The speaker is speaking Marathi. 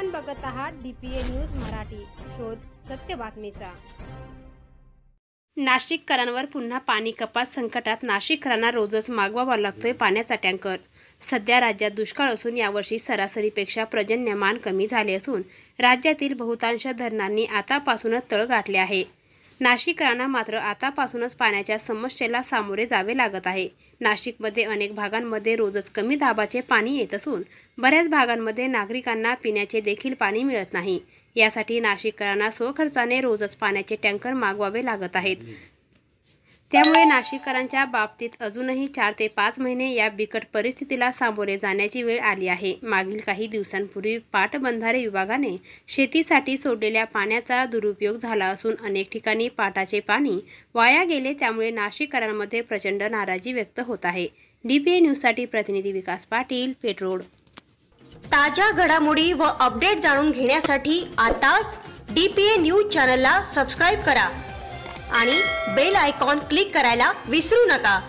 आपण बघत आहात DPA न्यूज मराठी, शोध सत्य बातमीचा। नाशिककरांवर पुन्हा पाणी कपात संकटात। नाशिककरांना रोजच मागवावा लागतोय पाण्याचा टँकर। सध्या राज्यात दुष्काळ असून यावर्षी सरासरीपेक्षा पर्जन्यमान कमी झाले असून राज्यातील बहुतांश धरणांनी आतापासूनच तळ गाठले आहे। नाशिककरांना मात्र आतापासूनच पाण्याच्या समस्येला सामोरे जावे लागत आहे। नाशिकमध्ये अनेक भागांमध्ये रोजच कमी दाबाचे पाणी येत असून बऱ्याच भागांमध्ये नागरिकांना पिण्याचे देखील पाणी मिळत नाही। यासाठी नाशिककरांना स्वखर्चाने रोजच पाण्याचे टँकर मागवावे लागत आहेत। त्यामुळे नाशिककरांच्या बाबतीत अजूनही 4 ते 5 महिने या बिकट परिस्थितीला सामोरे जाण्याची वेळ आली आहे। मागील काही दिवसांपूर्वी पाटबंधारे विभागाने शेतीसाठी सोडलेल्या पाण्याचा दुरुपयोग झाला असून अनेक ठिकाणी पाटाचे पाणी वाया गेले। त्यामुळे नाशिककरांमध्ये प्रचंड नाराजी व्यक्त होत आहे। DPA न्यूजसाठी प्रतिनिधी विकास पाटील, पेठ रोड। ताज्या घडामोडी व अपडेट जाणून घेण्यासाठी आताच DPA न्यूज चॅनलला सबस्क्राइब करा आणि बेल आयकॉन क्लिक करायला विसरू नका।